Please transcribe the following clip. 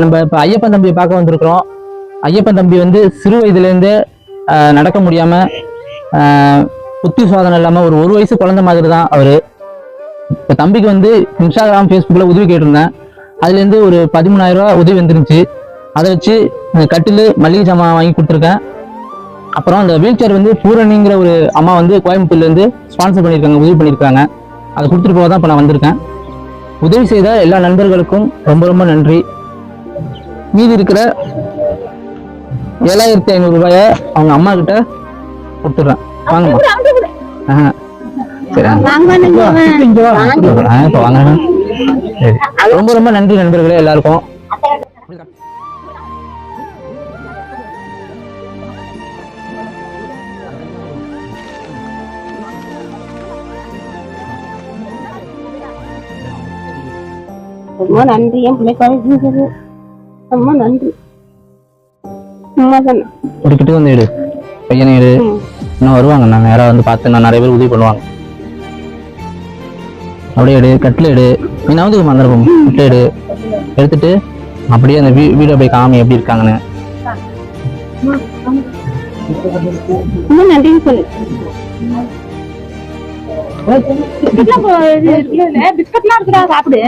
நம்ம இப்போ ஐயப்பன் தம்பியை பார்க்க வந்திருக்கிறோம். ஐயப்பன் தம்பி வந்து சிறு வயதுலேருந்தே நடக்க முடியாமல் புத்தி சோதனை இல்லாமல் ஒரு வயசு குழந்தை மாதிரி தான் அவர். இப்போ தம்பிக்கு வந்து இன்ஸ்டாகிராம் ஃபேஸ்புக்கில் உதவி கேட்டிருந்தேன். அதுலேருந்து ஒரு 13,000 ரூபா உதவி வந்துருந்துச்சு. அதை வச்சு கட்டில் மளிகை சாமான் வாங்கி கொடுத்துருக்கேன். அப்புறம் அந்த வீல் சேர் வந்து பூரணிங்கிற ஒரு அம்மா வந்து கோயம்புத்தூர்லேருந்து ஸ்பான்சர் பண்ணியிருக்காங்க, உதவி பண்ணியிருக்காங்க. அதை கொடுத்துட்டு போக தான் இப்போ நான் வந்திருக்கேன். உதவி செய்த எல்லா நண்பர்களுக்கும் ரொம்ப ரொம்ப நன்றி. மீதி இருக்கிற 7,500 ரூபாயை அவங்க அம்மா கிட்ட கொடுத்துட்றேன். வாங்கம்மா. சரி, இப்போ வாங்க. சரி, ரொம்ப ரொம்ப நன்றி நண்பர்களே எல்லாருக்கும். ரொம்ப நன்றி. என் பிள்ளைக்காக ரொம்ப நன்றி. ஒரு கிட்ட வந்து எடு, பையனை எடு. இன்னும் வருவாங்க, நான் நேராக வந்து பார்த்து நான் நிறைய பேர் உதவி பண்ணுவாங்க. அப்படியே எடு, கட்டில் எடு. நீ வந்து மந்திரம் கட்டில் எடு. எடுத்துட்டு அப்படியே அந்த வீடு அப்படியே காமி எப்படி இருக்காங்கன்னு. நன்றி சொல்லு. பிஸ்கட்லாம் இருக்குடா, சாப்பிடு.